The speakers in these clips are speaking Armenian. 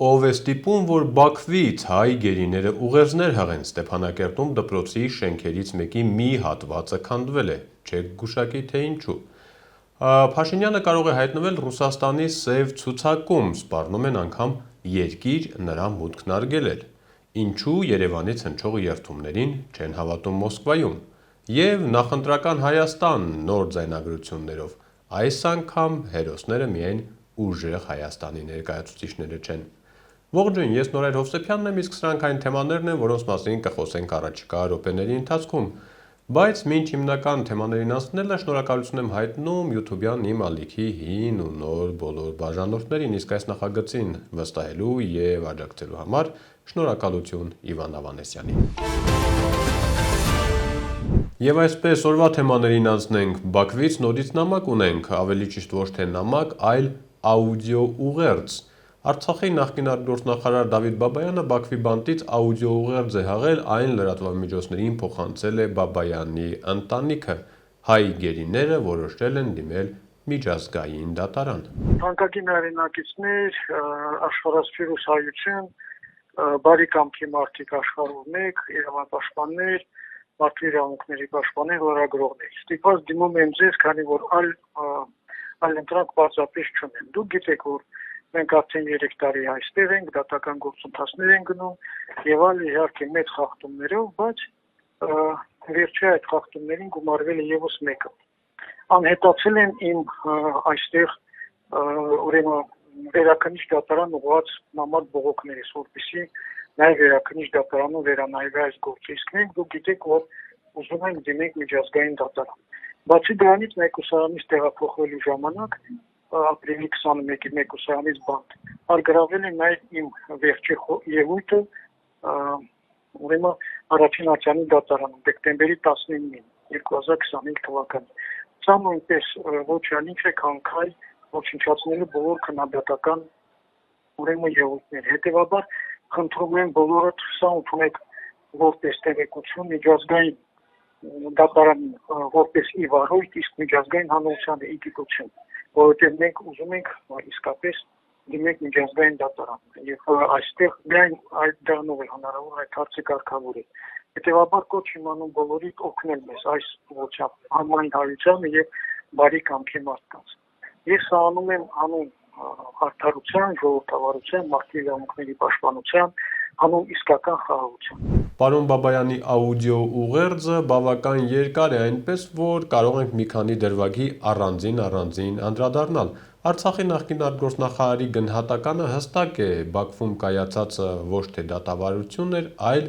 Ով է ստիպում, որ Բաքվից հայ գերիները ուղերձներ հղեն Ստեփանակերտում դպրոցի շենքերից մեկի մի հատվածը քանդվել է, չեք գուշակի թե ինչու։ Փաշինյանը կարող է հայտնվել Ռուսաստանի սև ցուցակում, սպառնում են անգամ երկիր նրա մուտքն արգելել։ Ինչու Երևանից հնչող երթումներին չեն հավատում Մոսկվայում։ Եվ նախընտրական Հայաստան նոր ձայնագրություններով, այս անգամ հերոսները միայն ուժեղ Հայաստանի ներկայացուցիչները չեն։ Ողջույն, ես Նորայր Հովսեփյանն եմ, իսկ սրանք այն թեմաներն են, որոնց մասին կխոսենք առաջիկա րոպեների ընթացքում։ Բայց մինչ հիմնական թեմաներին անցնելը շնորհակալություն եմ հայտնում YouTube-յան իմ ալիքի հին ու նոր բոլոր բաժանորդներին, իսկ այս նախագծին վստահելու եւ աջակցելու համար շնորհակալություն Իվան Ավանեսյանին։ Եվ այսպես օրվա թեմաներին անցնենք, Բաքվից նորից նամակ ունենք, ավելի ճիշտ ոչ թե նամակ, այլ աուդիո ուղերձ։ Արցախի նախկին արտգործնախարար Դավիթ Բաբայանը Բաքվի բանտից աուդիո ուղերձ է հղել, այն լրատվամիջոցներին փոխանցել է Բաբայանի ընտանիքը։ Հայ գերիները որոշել են դիմել միջազգային դատարան։ Թանկագին հայրենակիցներ, աշխարհասփյուռ հայություն, բարի կամքի մարդիկ աշխարհով մեկ, իրավապաշտպաններ, մարդու իրավունքների պաշտպաններ, լրագրողներ։ Ստիպված դիմում եմ ձեզ, քանի որ այլ ընտրանք պարզապես չունեմ։ Դուք գիտեք, որ մենք արդեն 3 տարի այստեղ ենք, դատական գործընթացներ են գնում եւ այլ իհարկե մեծ խախտումներով, բայց վերջի այդ խախտումներին գումարվել է եւս մեկը։ Անհետացել են իմ այստեղ ուրեմն վերաքննիչ դատարան ուղղված նամակ բողոքներից, որպեսզի նաեւ վերաքննիչ դատարանում վերանայվի այս գործը։ Իսկ մենք դուք գիտեք, որ ուզում ենք դիմենք միջազգային դատարան։ Բացի դրանից մեկուսարանից տեղափոխվելու ժամանակ ապրիլի 21-ի մեկուսարանից բանտ արգրավել է նաեւ իմ վերջի ելույթը ուրեմն առաջին ատյանի դատարանում դեկտեմբերի 19-ին 2025 թվականին։ Սա նույնպես ոչ այլ ինչ է, քան քայլ ոչնչացնելու բոլոր քննադատական ուրեմն ելույթներ։ Հետևաբար խնդրում եմ բոլորդ սա ընդունեք որպես տեղեկություն միջազգային դատարանի որպես ի վարույթ, իսկ միջազգային հանրությանը ի գիտություն, որովհետև մենք ուզում ենք իսկապես դիմենք միջազգային դատարան եւ այստեղ միայն այդ դրանով է հնարավոր այդ հարցը կարգավորել։ Հետևաբար կոչ եմ անում բոլորիդ օգնել մեզ այս ուղղությամբ համայն հայությանը եւ բարի կամքի մարդկանց։ Ես անում եմ անուն արդարության, ժողովրդավարության, մարդու իրավունքների պաշտպանության, անուն իսկական խաղաղության։ Պարոն Բաբայանի աուդիո ուղերձը բավական երկար է, այնպես որ կարող ենք մի քանի դրվագի առանձին անդրադառնալ։ Արցախի նախկին արտգործնախարարի գնահատականը հստակ է, Բաքվում կայացածը ոչ թե դատավարություն էր, այլ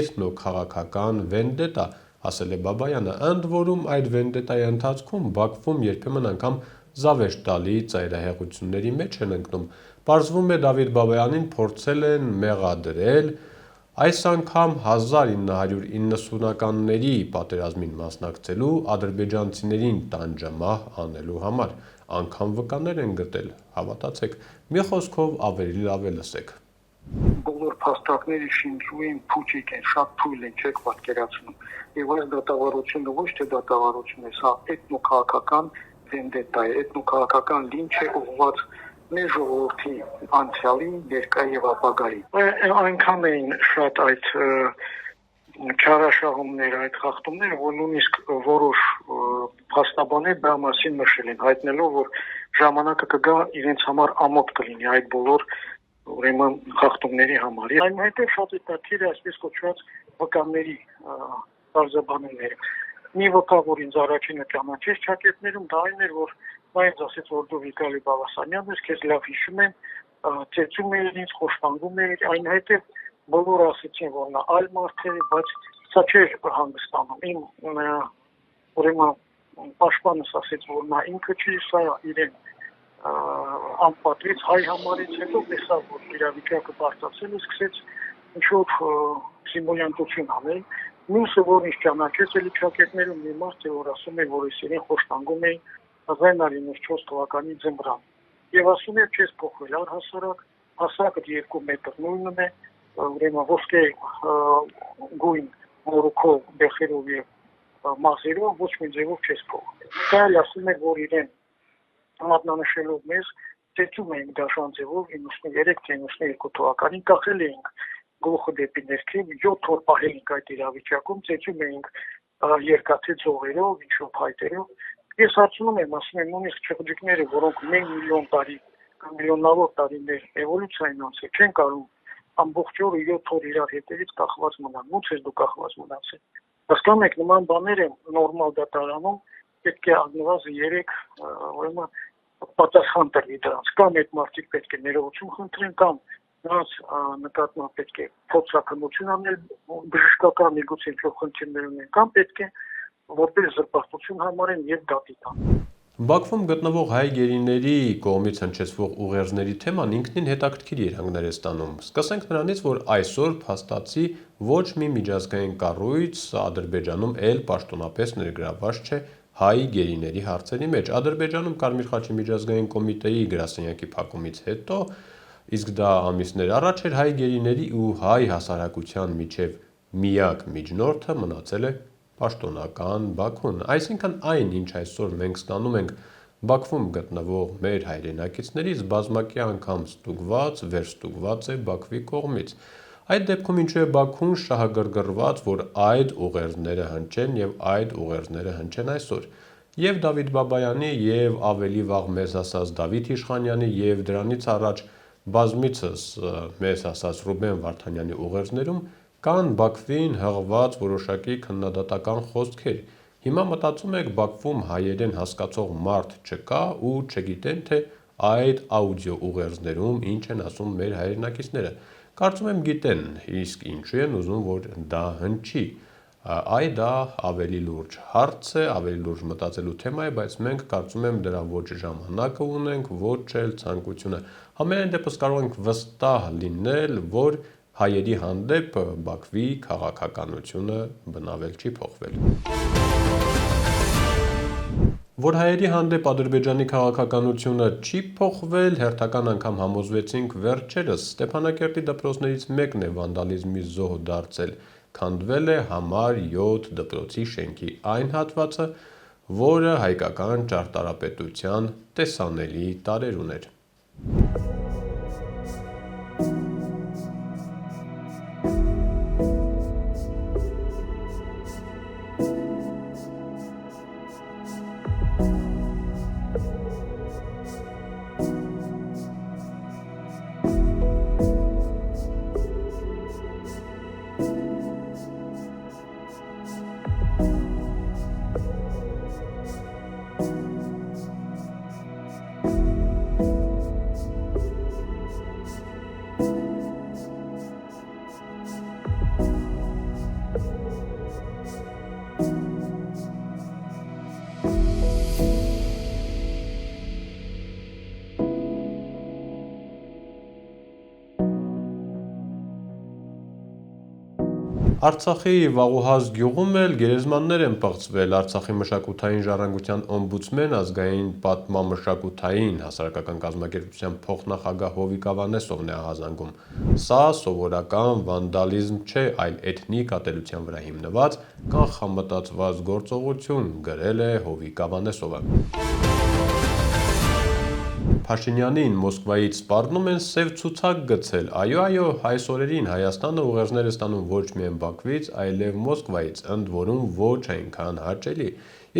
էթնոքաղաքական վենդետա, ասել է Բաբայանը, ընդ որում այդ վենդետայի ընթացքում Բաքվում երբեմն անգամ զավեշտալի ծայրահեղությունների մեջ են ընկնում։ Պարզվում է Դավիթ Բաբայանին փորձել են մեղադրել այս անգամ 1990-ականների պատերազմին մասնակցելու ադրբեջանցիներին տանջամահ անելու համար, անգամ վկաներ են գտել, հավատացեք, մի խոսքով ավելի լավ է լսեք։ Բոլոր փաստարկները շինչու են, փուչիկ են, շատ թույլ են, չեք պատկերացնում։ Եվ այս դատավարությունը ոչ թե դատավարություն է, սա էթնոքաղաքական վենդետա է, էթնոքաղաքական լինչ է ուղղված մեր ժողովրդի անցյալին, ներկայի եւ ապագայի։ Այնքան էին շատ այդ չարաշահումները, այդ խախտումները, որ նույնիսկ որոշ փաստաբաններ դրա մասին նշել են, հայտնելով, որ ժամանակը կգա իրենց համար ամոթ կլինի այդ բոլոր ուրեմն խախտումների համար։ Այնուհետև շատ հետաքրքիր է այսպես կոչված վկանների բարձաբանումները։ Մի վկա, որ ինձ առաջինը ճանաչեց ճակետներում, դա այն էր, որ նա ինձ ասեց, որ դու Վիտալի Բալասանյանն ես, քեզ լավ հիշում եմ, ծեծում էր ինձ, խոշտանգում էր, այնուհետև բոլորը ասեցին, որ նա այլ մարդ է, բայց սա չէր հանգստանում։ Իմ ուրեմն պաշտպանս ասեց, որ նա ինքը չի, սա իրեն անպատվեց հայ համարից, հետո տեսավ, որ իրավիճակը բարձրացել է, սկսեց ինչ-որ սիմուլյանտություն անել։ Մյուսը, որ ինձ ճանաչեց էլի ճակետներում, մի մարդ է, որ ասում է, որ ես իրեն խոշտանգում էի 1994 թվականի ձմռան։ Եվ ասում է, չես փոխվել առհասարակ, հասակը 2 մետր նույնն է, ուրեմն ոսկե գույն մորուքով, բեխերով եւ մազերով ոչ մի ձևով չես փոխվել։ Դա էլ ասում է, որ իրեն մատնանշելով մեզ ծեծում էինք դաշնաձևով 93-92 թվականին, կախել էինք գլուխը դեպի ներքև, 7 օր պահել ենք այդ իրավիճակում, ծեծում էինք երկաթի ձողերով, ինչ-որ փայտերով։ Ես հարցնում եմ, ասում եմ, նույնիսկ չղջիկները, որոնք մեկ միլիոն տարի կամ միլիոնավոր տարիներ էվոլյուցիա են անցել, չեն կարող ամբողջ օրը 7 օր իրար հետևից կախված մնալ։ Ո՞նց է դու կախված մնացել։ Հասկանում եք, նման բաները նորմալ դատարանում պետք է առնվազն 3 ուրեմն պատասխան տրվի դրանց։ Կամ այդ մարդիկ պետք է ներողություն խնդրեն, կամ նրանց նկատմամբ պետք է փոխհակամություն անել բժշկական միգուցե ինչ-որ խնդիրներ ունեն, կամ պետք է որպես զրպարտություն համարեն եւ դատի տան։ Բաքվում գտնվող հայ գերիների կողմից հնչեցվող ուղերձների թեման ինքնին հետաքրքիր երանգներ է ստանում։ Սկսենք նրանից, որ այսօր փաստացի ոչ մի միջազգային կառույց Ադրբեջանում էլ պաշտոնապես ներգրավված չէ հայ գերիների հարցերի մեջ։ Ադրբեջանում Կարմիր խաչի միջազգային կոմիտեի գրասենյակի փակումից հետո, իսկ դա ամիսներ առաջ էր, հայ գերիների ու հայ հասարակության միջև միակ միջնորդը մնացել է պաշտոնական Բաքուն, այսինքն այն, ինչ այսօր մենք ստանում ենք Բաքվում գտնվող մեր հայրենակիցներից, բազմակի անգամ ստուգված, վերստուգված է Բաքվի կողմից։ Այդ դեպքում ինչու է Բաքուն շահագրգռված, որ այդ ուղերձները հնչեն եւ այդ ուղերձները հնչեն այսօր։ Եվ Դավիթ Բաբայանի, եւ ավելի վաղ մեզ ասած Դավիթ Իշխանյանի, եւ դրանից առաջ բազմիցս մեզ ասած Ռուբեն Վարդանյանի ուղերձներում կան Բաքվին հղված որոշակի քննադատական խոսքեր։ Հիմա մտածում եք Բաքվում հայերեն հասկացող մարդ չկա ու չգիտեն, թե այդ աուդիո ուղերձներում ինչ են ասում մեր հայրենակիցները։ Կարծում եմ գիտեն, իսկ ինչու են ուզում, որ դա հնչի։ Դա ավելի լուրջ հարց է, ավելի լուրջ մտածելու թեմա է, բայց մենք կարծում եմ դրա ոչ ժամանակը ունենք, ոչ էլ ցանկությունը։ Համենայն դեպս կարող ենք վստահ լինել, որ հայերի հանդեպ Բաքվի քաղաքականությունը բնավել չի փոխվել։ Որ հայերի հանդեպ Ադրբեջանի քաղաքականությունը չի փոխվել, հերթական անգամ համոզվեցինք վերջերս։ Ստեփանակերտի դպրոցներից մեկն է վանդալիզմի զոհ դարձել, քանդվել է համար 7 դպրոցի շենքի այն հատվածը, որը հայկական ճարտարապետության տեսանելի տարր ուներ։ Արցախի Վաղուհազ գյուղում էլ գերեզմաններ են պղծվել։ Արցախի մշակութային ժառանգության օմբուդսմեն, ազգային պատմամշակութային հասարակական կազմակերպության փոխնախագահ Հովիկ Ավանեսովն է ահազանգում։ Սա սովորական վանդալիզմ չէ, այլ էթնիկ ատելության վրա հիմնված կանխամտածված գործողություն, գրել է Հովիկ Ավանեսովը։ Փաշինյանին Մոսկվայից սպառնում են սև ցուցակ գցել։ Այո, այս օրերին Հայաստանը ուղերձներ է ստանում ոչ միայն Բաքվից, այլև Մոսկվայից, ընդ որում ոչ այնքան հաճելի։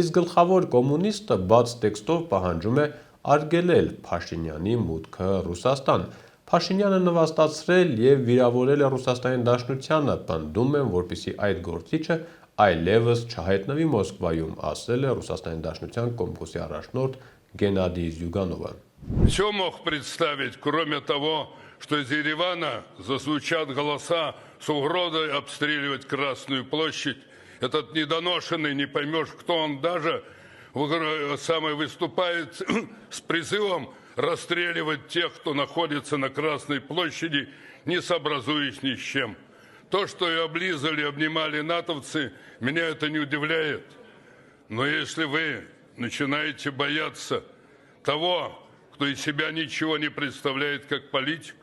Իսկ գլխավոր կոմունիստը բաց տեքստով պահանջում է արգելել Փաշինյանի մուտքը Ռուսաստան։ Փաշինյանը նվաստացրել եւ վիրավորել է Ռուսաստանի Դաշնությանը, պնդում են, որպեսզի այդ գործիչը այլևս չհայտնվի Մոսկվայում, ասել է Ռուսաստանի Դաշնության Կոմկուսի առաջնորդ Գենադի Զյուգանովը։ Все мог представить, кроме того, что из Еревана зазвучат голоса с угрозой обстреливать Красную площадь. Этот недоношенный, не поймешь, кто он, даже самый выступает с призывом расстреливать тех, кто находится на Красной площади, не сообразуясь ни с чем. То, что и облизали, обнимали натовцы, меня это не удивляет. Но если вы начинаете бояться того, кто из себя ничего не представляет как политик,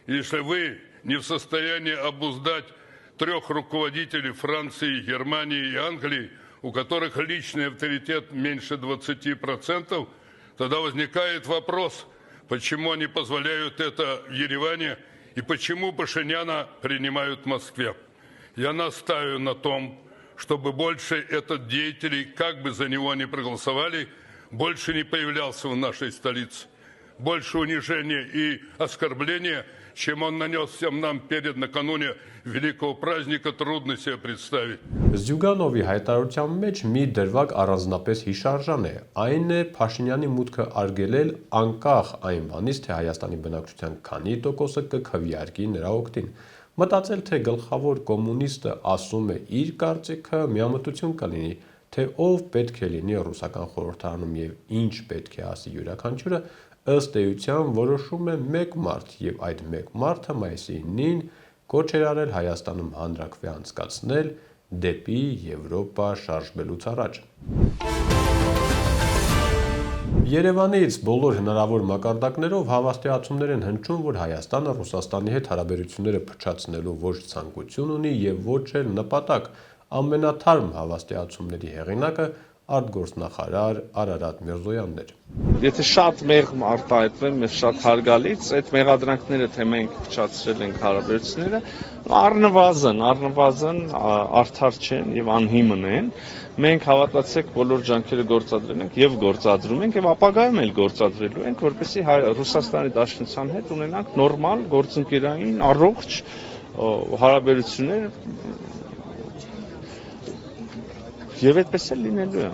если вы не в состоянии обуздать 3 руководителей Франции, Германии и Англии, у которых личный авторитет меньше 20%, тогда возникает вопрос, почему они позволяют это в Ереване и почему Пашиняна принимают в Москве. Я настаиваю на том, чтобы больше этот деятель, как бы за него ни проголосовали, больше не появлялся в нашей столице. Больше унижения и оскорбления, чем он нанес всем нам перед накануне великого праздника, трудно себе представить. Զյուգանովի հայտարարության մեջ մի դրվագ առանձնապես հիշարժան է, այն է Փաշինյանի մուտքը արգելել անկախ այն բանից, թե Հայաստանի բնակչության քանի տոկոսը կքվեարկի նրա օգտին։ Մտածել, թե գլխավոր կոմունիստը ասում է իր կարծիքը, միամտություն կլինի, թե ով պետք է լինի ռուսական խորհրդարանում եւ ինչ պետք է ասի յուրաքանչյուրը, ըստ էության որոշում է մեկ մարդ եւ այդ մեկ մարդը մայիսի 9-ին կոչ էր արել Հայաստանում հանրաքվե անցկացնել դեպի Եվրոպա շարժվելուց առաջ։ Երևանից բոլոր հնարավոր մակարդակներով հավաստիացումներ են հնչում, որ Հայաստանը Ռուսաստանի հետ հարաբերությունները փչացնելու ոչ ցանկություն ունի եւ ոչ էլ նպատակ։ Ամենաթարմ հավաստիացումների հեղինակը արտգործնախարար Արարատ Միրզոյանն էր։ Եթե շատ մեղմ արտահայտվեն, մեզ շատ հարգալից, այդ մեղադրանքները, թե մենք փչացրել ենք հարաբերությունները, առնվազն արդար չեն եւ անհիմն են։ Մենք հավատացեք բոլոր ջանքերը գործադրել ենք եւ գործադրում ենք եւ ապագայում էլ գործադրելու ենք, որպեսզի Ռուսաստանի Դաշնության հետ ունենանք նորմալ գործընկերային առողջ հարաբերություններ եւ այդպես էլ լինելու է։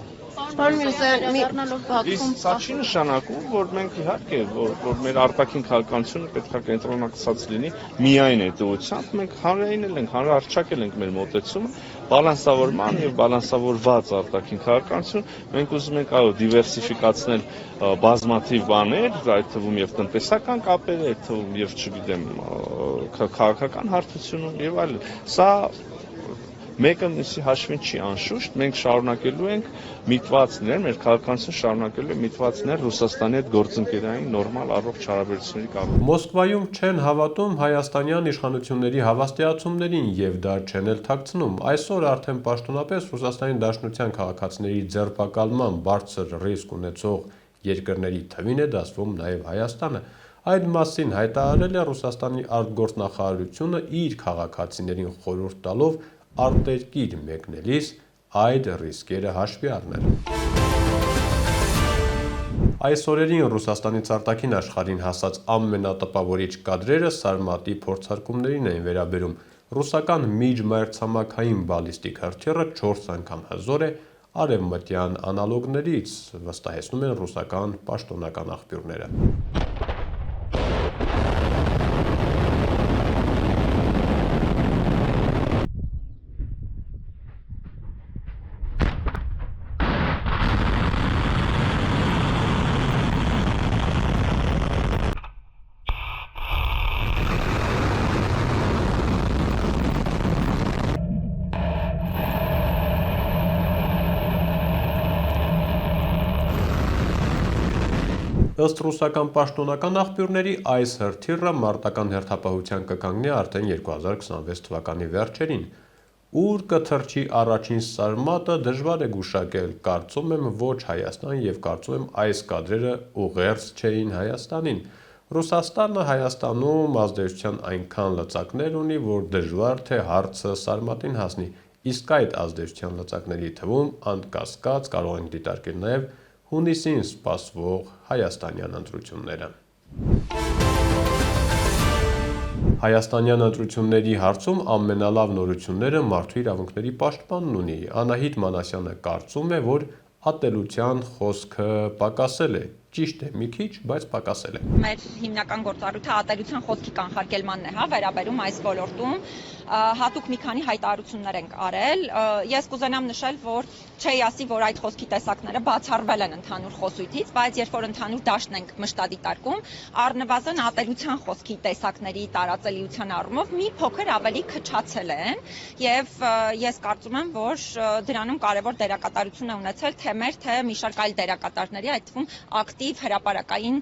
Սա չի նշանակում, որ մենք իհարկե, որ մեր արտաքին քաղաքականությունը պետք է կենտրոնացած լինի միայն այդ ուղղությամբ, մենք հանրայինել ենք, հանրահռչակել ենք մեր մոտեցումը, բալանսավորման եւ բալանսավորված արտաքին քաղաքականություն, մենք ուզում ենք այո դիվերսիֆիկացնել բազմաթիվ բաներ, այդ թվում եւ տնտեսական կապեր, այդ թվում եւ չգիտեմ քաղաքական հարթությունը եւ այլն։ Սա մեկը մյուսի հաշվին չի անշուշտ, մենք շարունակելու ենք միտվածներ, մեր քաղաքականությունը շարունակելու է միտվածներ Ռուսաստանի հետ գործընկերային նորմալ առողջ հարաբերությունների կառուցումը։ Մոսկվայում չեն հավատում հայաստանյան իշխանությունների հավաստիացումներին եւ դա չեն էլ թաքցնում։ Այսօր արդեն պաշտոնապես Ռուսաստանի Դաշնության քաղաքացիների ձերբակալման բարձր ռիսկ ունեցող երկրների թվին է դասվում նաեւ Հայաստանը։ Այդ մասին հայտարարել է Ռուսաստանի արտգործնախարարությունը իր քաղաքացիներին խորհուրդ տալով արտերկիր մեկնելիս այդ ռիսկերը հաշվի առնել։ Այս օրերին Ռուսաստանից արտաքին աշխարհին հասած ամենատպավորիչ կադրերը Սարմատի փորձարկումներին են վերաբերում։ Ռուսական միջմայրցամաքային բալիստիկ հրթիռը 4 անգամ հզոր է արևմտյան անալոգներից, վստահեցնում են ռուսական պաշտոնական աղբյուրները։ Ըստ ռուսական պաշտոնական աղբյուրների այս հրթիռը մարտական հերթապահության կկանգնի արդեն 2026 թվականի վերջերին։ Ուր կթռչի առաջին Սարմատը դժվար է գուշակել, կարծում եմ ոչ Հայաստան եւ կարծում եմ այս կադրերը ուղերձ չէին Հայաստանին։ Ռուսաստանը Հայաստանում ազդեցության այնքան լծակներ ունի, որ դժվար թե հարցը Սարմատին հասնի, իսկ այդ ազդեցության լծակների թվում անկասկած կարող ենք դիտարկել նաեւ հունիսին սպասվող հայաստանյան ընտրությունները։ Հայաստանյան ընտրությունների հարցում ամենալավ նորությունները Մարդու իրավունքների պաշտպանն ունի։ Անահիտ Մանասյանը կարծում է, որ ատելության խոսքը պակասել է։ Ճիշտ է, մի քիչ, բայց պակասել է։ Մեր հիմնական գործառույթը ատելության խոսքի կանխարգելմանն է, վերաբերում այս ոլորտում հատուկ մի քանի հայտարարություններ ենք արել։ Ես կուզենամ նշել, որ չի ասի, որ այդ խոսքի տեսակները բացառվել են ընդհանուր խոսույթից, բայց երբ որ ընդհանուր դաշտն ենք մշտադիտարկում, առնվազն ատելության խոսքի տեսակների տարածելիության առումով մի փոքր ավելի քչացել են, եւ ես կարծում եմ, որ դրանում կարևոր դերակատարություն է ունեցել թե մեր, թե մի շարք այլ դերակատարների, այդ թվում ակտիվ հրապարակային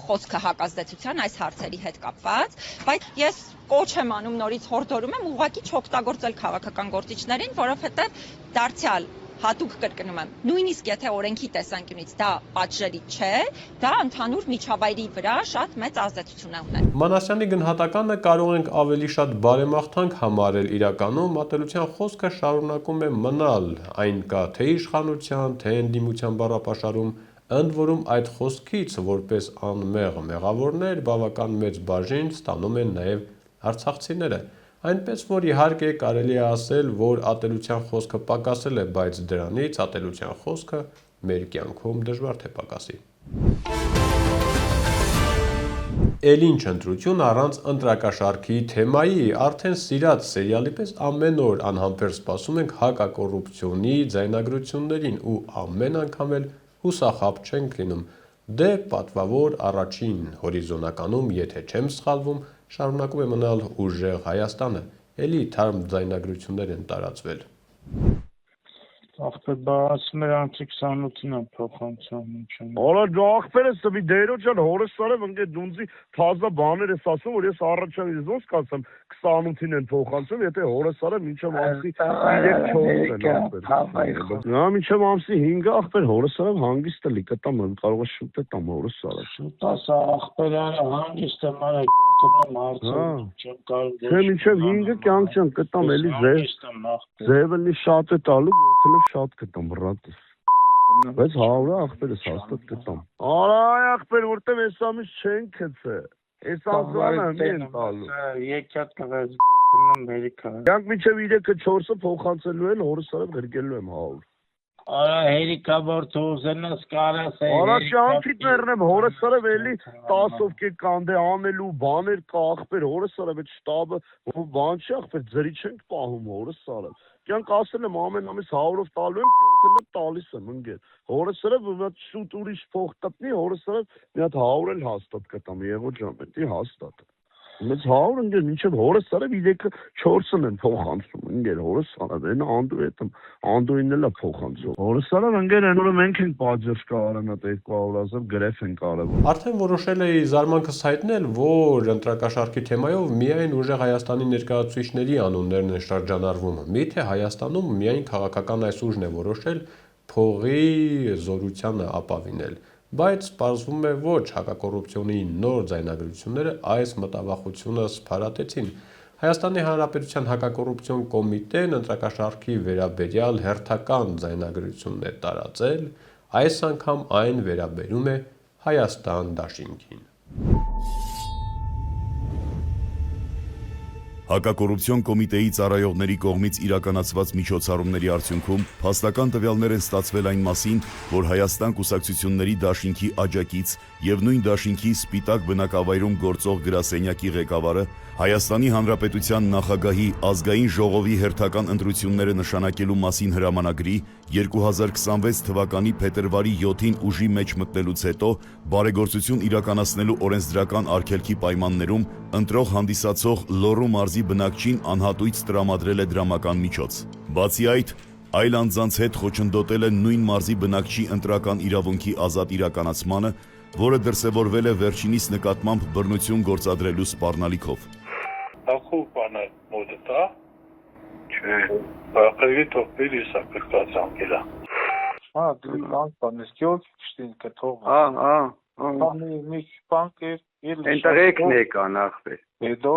խոսքը հակազդեցության այս հարցերի հետ կապված, բայց ես կոչ եմ անում նորից հորդորում եմ ուղղակի չօգտագործել քաղաքական գործիչներին, որովհետև դարձյալ հատուկ կրկնում եմ, նույնիսկ եթե օրենքի տեսանկյունից դա պատժելի չէ, դա ընդհանուր միջավայրի վրա շատ մեծ ազդեցություն է ունենում։ Մանասյանի գնահատականը կարող ենք ավելի շատ բարեմաղթանք համարել, իրականում ատելության խոսքը շարունակում է մնալ, այն կա թե իշխանության, թե ընդդիմության բառապաշարում, ընդ որում այդ խոսքից որպես անմեղ մեղավորներ բավական մեծ բաժին ստանում են նաև արցախցիները։ Այնպես որ իհարկե կարելի է ասել, որ ատելության խոսքը պակասել է, բայց դրանից ատելության խոսքը մեր կյանքում դժվար թե պակասի։ Էլինչ ընտրություն առանց ընտրակաշարքի թեմայի, արդեն սիրած սերիալի պես ամեն օր անհամբեր սպասում ենք հակակոռուպցիոնի ձայնագրություններին ու ամեն անգամ էլ հուսախաբ չենք լինում։ Դե պատվավոր առաջին հորիզոնականում, եթե չեմ սխալվում, շարունակում է մնալ ուժեղ Հայաստանը, էլի թարմ ձայնագրություններ են տարածվել։ Ախպեր բացում էր անցի 28-ին փոխանցում ինչու։ Արա դու ախպեր ես մի դերո ջան հորս սարը ընկե դունձի թազա բաներ ես ասում որ ես առաջին ոնց կասեմ 28-ին են փոխանցում եթե հորս սարը մինչև ամսի 3-4-ն ախպեր։ Նա մինչև ամսի 5-ը ախպեր հորս սարը հանգիստ էլի կտամ կարող է շուտ է տամ հորս սարը։ Շուտ ասա ախպերանը հանգիստ է մարը գտնում հարցը չեմ կարող։ Չէ մինչև 5-ը կյանք չեմ կտամ էլի ձևը շատ է տալու գտել շատ կտամ բրատս։ Բայց հավրա ախպերս հաստատ կտամ։ Արա ախպեր որտեղ ես ամիս չեն քցե։ Այս անձանը մեն տալու։ Եկյատ կվեց գտնում Ամերիկա։ Յանք մինչև 3-4-ը փոխանցելու են հորս սարը գրգելու եմ 100։ Արա հերիկա որ թողնես կարաս է։ Արա շանթիտ ներնեմ հորս սարը էլի 10-ով կե կանդե անելու բաներ կա ախպեր հորս սարը այդ շտաբը բան չի ախպեր ձրի չենք պահում հորս սարը։ Կյանք ասել եմ ամեն ամիս 100-ով տալու եմ 7-ը տալիս եմ ընկեր։ Հորս սարը մի հատ շուտ ուրիշ փող տնի հորս սարը մի հատ 100 էլ հաստատ կտամ Եղո ջան, դա հաստատ։ Մեծ 100 ընկեր մինչև հորս սարը 3-4-ն են փոխանցում ընկեր հորս սարը այն անդու հետում անդուին էլ է փոխանցում հորս սարը ընկեր այն որ մենք ենք պատժ կարան այդ 200,000 գրեֆ են կարևոր Արդեն որոշել էի զարմանքս հայտնել, որ ընտրակաշարքի թեմայով միայն ուժեղ Հայաստանի ներկայացուցիչների անուններն են շրջանառվում։ Միթե Հայաստանում միայն քաղաքական այս ուժն է որոշել փողի զորությանը ապավինել, բայց պարզվում է ոչ հակակոռուպցիոնի նոր ձայնագրությունները այս մտավախությունը սփարատեցին։ Հայաստանի Հանրապետության հակակոռուպցիոն կոմիտեն ընտրակաշարքի վերաբերյալ հերթական ձայնագրությունն է տարածել, այս անգամ այն վերաբերում է Հայաստան դաշինքին։ Հակակոռուպցիոն կոմիտեի ծառայողների կողմից իրականացված միջոցառումների արդյունքում փաստական տվյալներ են ստացվել այն մասին, որ Հայաստան կուսակցությունների դաշինքի աջակից եւ նույն դաշինքի սպիտակ բնակավայրում գործող գրասենյակի ղեկավարը Հայաստանի Հանրապետության նախագահի ազգային ժողովի հերթական ընտրությունները նշանակելու մասին հրամանագրի 2026 թվականի փետրվարի 7-ին ուժի մեջ մտնելուց հետո բարեգործություն իրականացնելու օրենսդրական արգելքի պայմաններում ընտրող հանդիսացող Լոռու մարզի բնակչին անհատույց տրամադրել է դրամական միջոց։ Բացի այդ, այլ անձանց հետ խոչընդոտել է նույն մարզի բնակչի ընտրական իրավունքի ազատ իրականացմանը, որը դրսևորվել է վերջինիս նկատմամբ բռնություն գործադրելու սպառնալիքով։ Ախու բանը մոդտա։ Չէ, բախելի թողել իսա կրկացանկելա։ դու բանս գյուղ շտին կթող։ Բանի մի բանկ է Ընտրեկն է կանախվել։ Հետո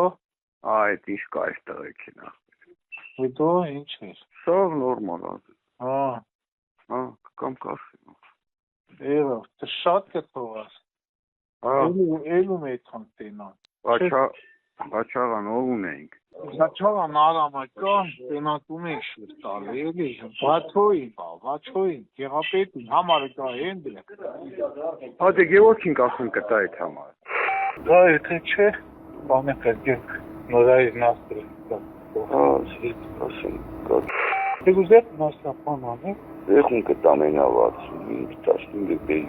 Այդ ինչ կա այստեղին ախպեր։ հետո ինչ է։ Սով նորմալ է։ Կամ կասեմ։ Եվ շատ կթողած։ Ելում է թանտենա։ Բաչաղան ով ունենք։ Բաչաղան արամակա տենակում է շուտ տալի էլի։ Բաչոին, գեղապետին համարը կա են դրա։ Դե գեոչին ասում կտա այդ համարը։ Դա եթե չէ, բանը կգեք նորայր նաստրը։ ասում։ Դե գուզետ նաստրապան անի։ Եղուն կտամենավաց 15 բեյ։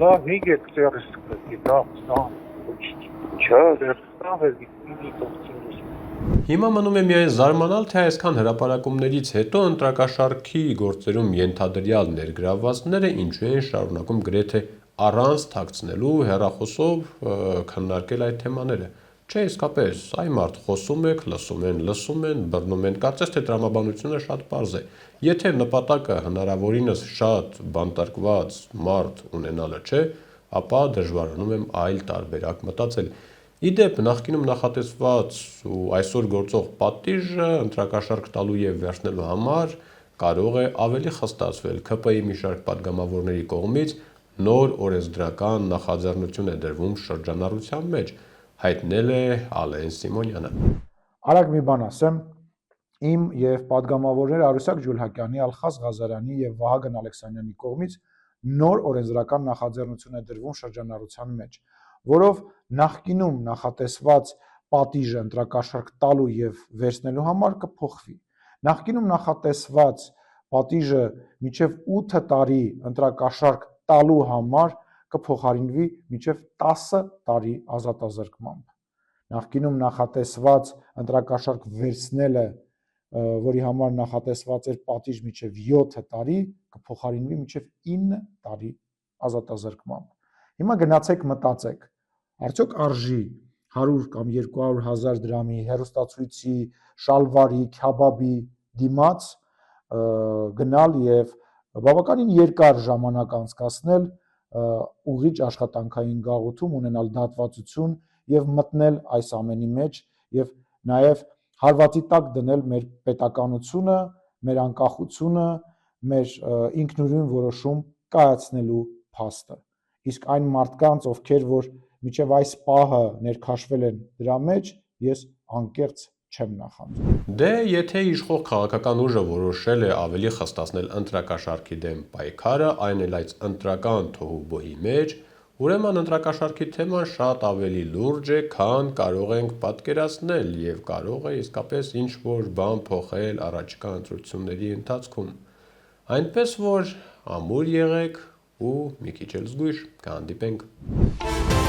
Լավ հիգետ ծերս կգիտա, Հիմա մնում է միայն զարմանալ, թե այսքան հրապարակումներից հետո ընտրակաշարքի գործերում ենթադրյալ ներգրավվածները ինչու են շարունակում գրեթե առանց թաքցնելու հեռախոսով քննարկել այդ թեմաները։ Չէ, իսկապես, այ մարդ խոսում եք, լսում են, բռնում են, կարծես թե տրամաբանությունը շատ պարզ է։ Եթե նպատակը հնարավորինս շատ բանտարկված մարդ ունենալը չէ, ապա դժվարանում եմ այլ տարբերակ մտածել։ Իդեպ, նախկինում նախատեսված ու այսօր գործող պատիժը ընտրակաշառք տալու եւ վերցնելու համար կարող է ավելի խստացվել ՔՊ-ի մի շարք պատգամավորների կողմից, նոր օրենսդրական նախաձեռնություն է դրվում շրջանառության մեջ, հայտնել է Ալեն Սիմոնյանը։ Արագ մի բան ասեմ, իմ եւ պատգամավորներ Արուսակ Ջուլհակյանի, Ալխազ Ղազարյանի եւ Վահագն Ալեքսանյանի կողմից նոր օրենսդրական նախաձեռնություն է դրվում շրջանառության մեջ, որով նախկինում նախատեսված պատիժը ընտրակաշառք տալու եւ վերցնելու համար կփոխվի։ Նախկինում նախատեսված պատիժը մինչև 8 տարի ընտրակաշառք տալու համար կփոխարինվի մինչև 10 տարի ազատազրկմամբ։ Նախկինում նախատեսված ընտրակաշառք վերցնելը, որի համար նախատեսված էր պատիժ մինչև 7 տարի, կփոխարինվի մինչև 9 տարի ազատազրկմամբ։ Հիմա գնացեք մտածեք, արդյոք արժի 100 կամ 200,000 դրամի հեռուստացույցի, շալվարի, քյաբաբի դիմաց գնալ եւ բավականին երկար ժամանակ անցկացնել ուղիղ աշխատանքային գաղութում, ունենալ դատվածություն եւ մտնել այս ամենի մեջ եւ նաեւ հարվածի տակ դնել մեր պետականությունը, մեր անկախությունը, մեր ինքնուրույն որոշում կայացնելու փաստը։ Իսկ այն մարդկանց, ովքեր որ միջև այս պահը ներքաշվել են դրա մեջ, ես անկեղծ չեմ նախանձում։ Դե, եթե իշխող քաղաքական ուժը որոշել է ավելի խստացնել ընտրակաշառքի դեմ պայքարը, այն էլ այս ընտրական թոհուբոհի մեջ, ուրեմն ընտրակաշառքի թեման շատ ավելի լուրջ է, քան կարող ենք պատկերացնել եւ կարող է իսկապես ինչ-որ բան փոխել առաջիկա ընտրությունների ընթացքում։ Այնպես որ ամուր եղեք ու մի քիչ էլ զգույշ, կհանդիպենք։